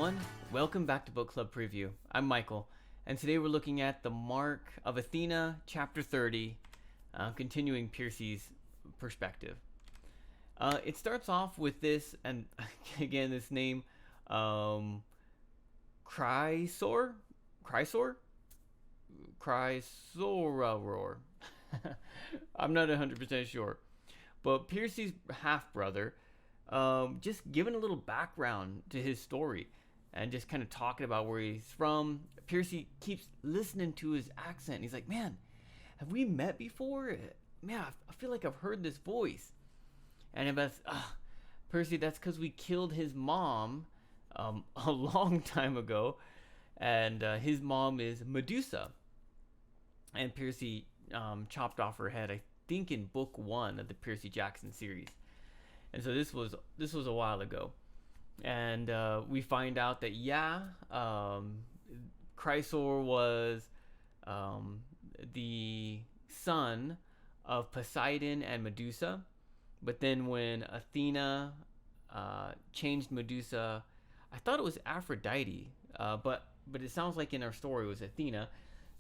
everyone. Welcome back to Book Club Preview. I'm Michael, and today we're looking at the Mark of Athena, Chapter 30, continuing Percy's perspective. It starts off with this, and again, this name, Chrysor? Chrysoror. I'm not 100% sure. But Percy's half-brother, just giving a little background to his story and just kind of talking about where he's from. Percy keeps listening to his accent. He's like, man, have we met before? Man, I feel like I've heard this voice. And Annabeth's, Percy, that's because we killed his mom a long time ago. And his mom is Medusa. And Percy chopped off her head, I think in book 1 of the Percy Jackson series. And so this was a while ago. And we find out that Chrysor was the son of Poseidon and Medusa. But then when Athena changed Medusa, I thought it was Aphrodite, but it sounds like in our story it was Athena,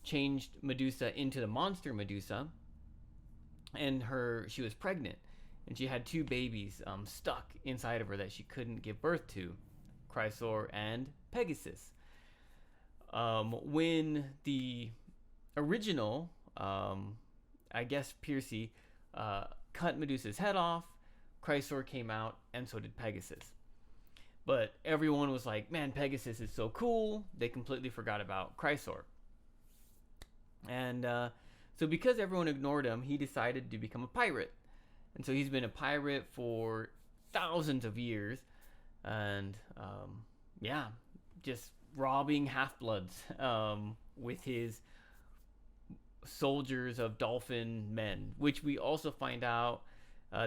changed Medusa into the monster Medusa, and she was pregnant. And she had 2 babies stuck inside of her that she couldn't give birth to, Chrysor and Pegasus. When the original, I guess Percy, cut Medusa's head off, Chrysor came out, and so did Pegasus. But everyone was like, man, Pegasus is so cool, they completely forgot about Chrysor. And so because everyone ignored him, he decided to become a pirate. And so he's been a pirate for thousands of years. And, just robbing half-bloods with his soldiers of dolphin men. Which we also find out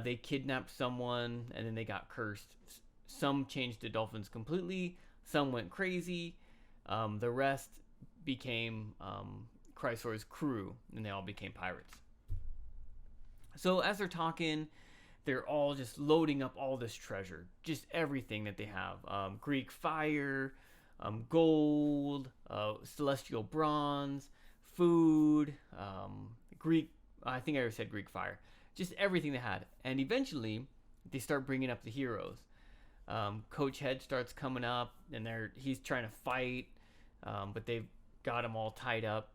they kidnapped someone and then they got cursed. Some changed to dolphins completely. Some went crazy. The rest became Chrysor's crew. And they all became pirates. So as they're talking, they're all just loading up all this treasure, just everything that they have. Greek fire, gold, celestial bronze, food, I think I already said Greek fire, just everything they had. And eventually they start bringing up the heroes. Coach Head starts coming up and he's trying to fight, but they've got him all tied up.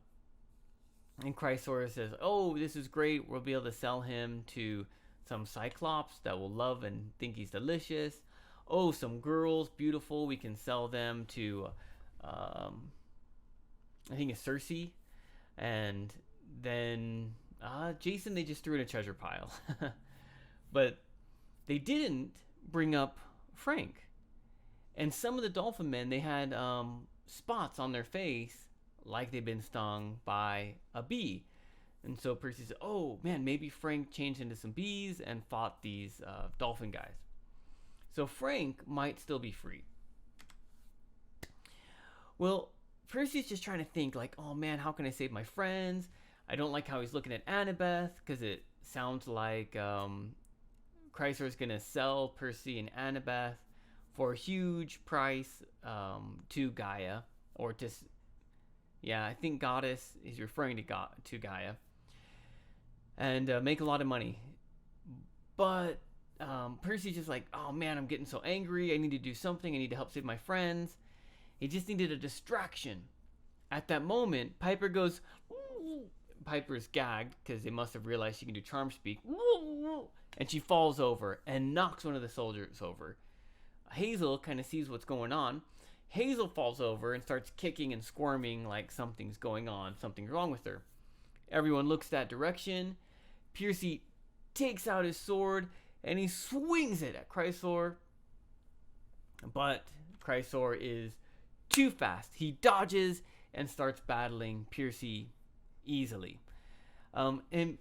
And Chrysor says, oh, this is great. We'll be able to sell him to some Cyclops that will love and think he's delicious. Oh, some girls, beautiful. We can sell them to, I think it's Circe. And then Jason, they just threw in a treasure pile. But they didn't bring up Frank. And some of the dolphin men, they had spots on their face like they've been stung by a bee. And so Percy said, oh man, maybe Frank changed into some bees and fought these dolphin guys. So Frank might still be free. Well, Percy's just trying to think like, oh man, how can I save my friends? I don't like how he's looking at Annabeth because it sounds like Chrysor is going to sell Percy and Annabeth for a huge price to Gaia, or to I think Goddess is referring to Gaia. And make a lot of money. But Percy's just like, oh man, I'm getting so angry. I need to do something. I need to help save my friends. He just needed a distraction. At that moment, Piper goes, ooh. Piper's gagged because they must have realized she can do charm speak. Ooh. And she falls over and knocks one of the soldiers over. Hazel kind of sees what's going on. Hazel falls over and starts kicking and squirming like something's going on, something's wrong with her. Everyone looks that direction. Percy takes out his sword and he swings it at Chrysor. But Chrysor is too fast. He dodges and starts battling Percy easily. And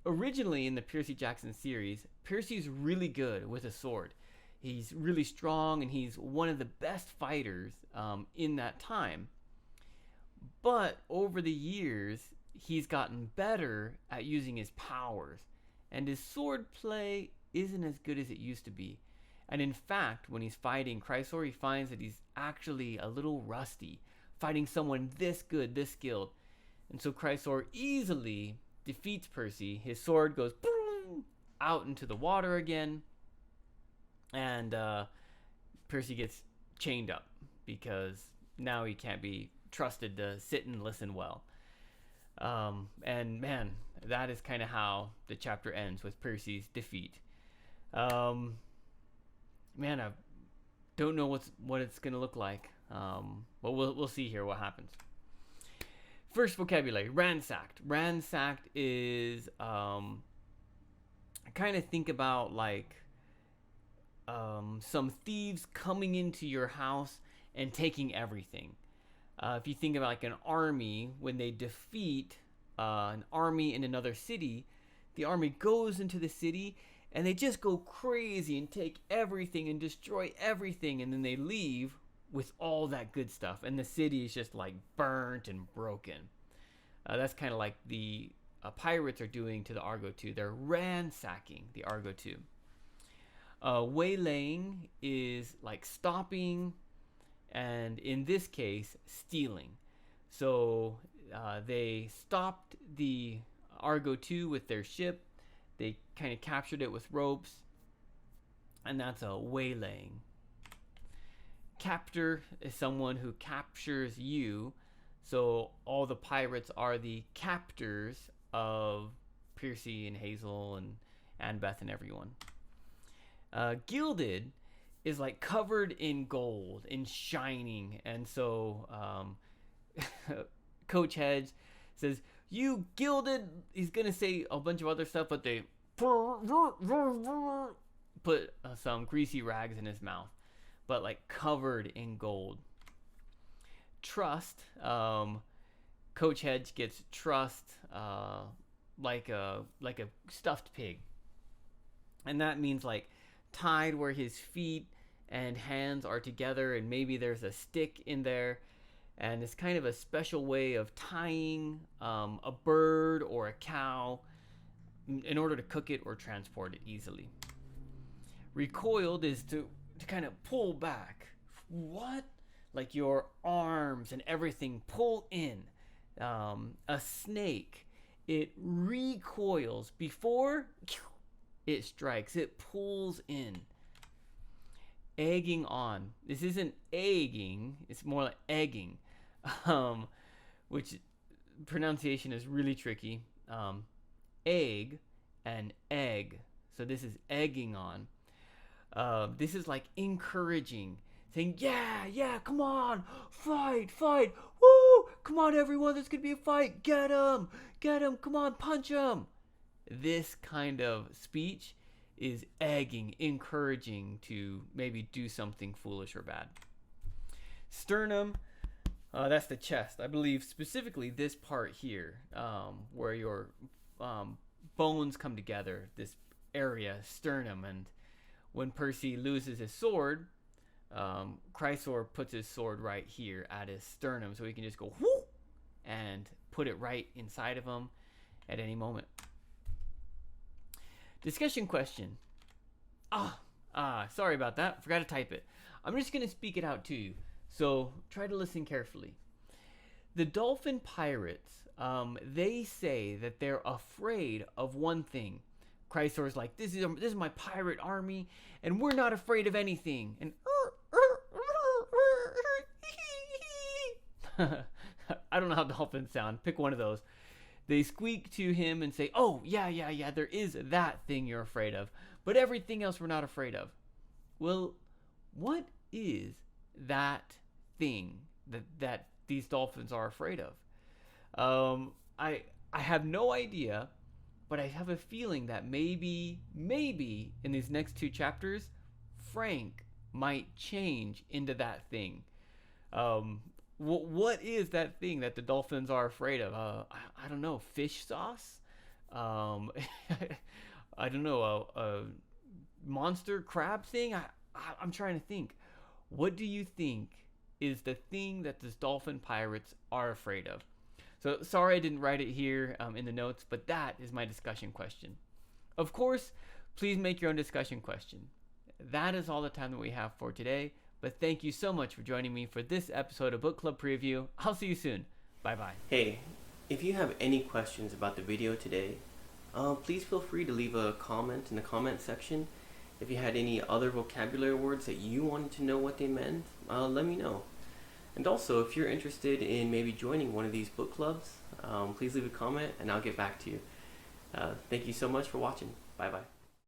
originally in the Percy Jackson series, Percy's really good with a sword. He's really strong, and he's one of the best fighters in that time. But over the years, he's gotten better at using his powers. And his sword play isn't as good as it used to be. And in fact, when he's fighting Chrysor, he finds that he's actually a little rusty, fighting someone this good, this skilled. And so Chrysor easily defeats Percy. His sword goes boom, out into the water again. And Percy gets chained up because now he can't be trusted to sit and listen well. And man, that is kind of how the chapter ends, with Percy's defeat. Man, I don't know what it's gonna look like, but we'll see here what happens. First vocabulary: ransacked. Ransacked is I kind of think about like some thieves coming into your house and taking everything. If you think about like an army, when they defeat an army in another city, the army goes into the city and they just go crazy and take everything and destroy everything, and then they leave with all that good stuff, and the city is just like burnt and broken. That's kind of like the pirates are doing to the Argo 2. They're ransacking the Argo 2. Waylaying is like stopping, and in this case, stealing. So they stopped the Argo 2 with their ship. They kind of captured it with ropes, and that's a waylaying. Captor is someone who captures you. So all the pirates are the captors of Percy and Hazel and Annabeth and everyone. Gilded is like covered in gold and shining, and so Coach Hedge says, "You gilded." He's gonna say a bunch of other stuff, but they put some greasy rags in his mouth, but like covered in gold. Trust. Coach Hedge gets trust like a stuffed pig, and that means like tied where his feet and hands are together, and maybe there's a stick in there, and it's kind of a special way of tying a bird or a cow in order to cook it or transport it easily. Recoiled is to kind of pull back. What? Like your arms and everything pull in. A snake, it recoils before it strikes. It pulls in. Egging on. This isn't egging. It's more like egging, which pronunciation is really tricky. Egg and egg. So this is egging on. This is like encouraging, saying, yeah, come on, fight, woo, come on everyone, there's gonna be a fight, get him, come on, punch him. This kind of speech is egging, encouraging to maybe do something foolish or bad. Sternum, that's the chest. I believe specifically this part here, where your bones come together, this area, sternum. And when Percy loses his sword, Chrysor puts his sword right here at his sternum, so he can just go whoop and put it right inside of him at any moment. Discussion question. Sorry about that. Forgot to type it. I'm just going to speak it out to you, so try to listen carefully. The Dolphin Pirates, they say that they're afraid of one thing. Chrysor's like, this is my pirate army, and we're not afraid of anything. And I don't know how dolphins sound. Pick one of those. They squeak to him and say, oh, yeah, there is that thing you're afraid of, but everything else we're not afraid of. Well, what is that thing that these dolphins are afraid of? I have no idea, but I have a feeling that maybe in these next two chapters, Frank might change into that thing. What is that thing that the dolphins are afraid of? I don't know. Fish sauce? I don't know. A monster crab thing? I'm trying to think. What do you think is the thing that the Dolphin Pirates are afraid of? So sorry I didn't write it here in the notes, but that is my discussion question. Of course, please make your own discussion question. that is all the time that we have for today. But thank you so much for joining me for this episode of Book Club Preview. I'll see you soon. Bye-bye. Hey, if you have any questions about the video today, please feel free to leave a comment in the comment section. If you had any other vocabulary words that you wanted to know what they meant, let me know. And also, if you're interested in maybe joining one of these book clubs, please leave a comment and I'll get back to you. Thank you so much for watching. Bye-bye.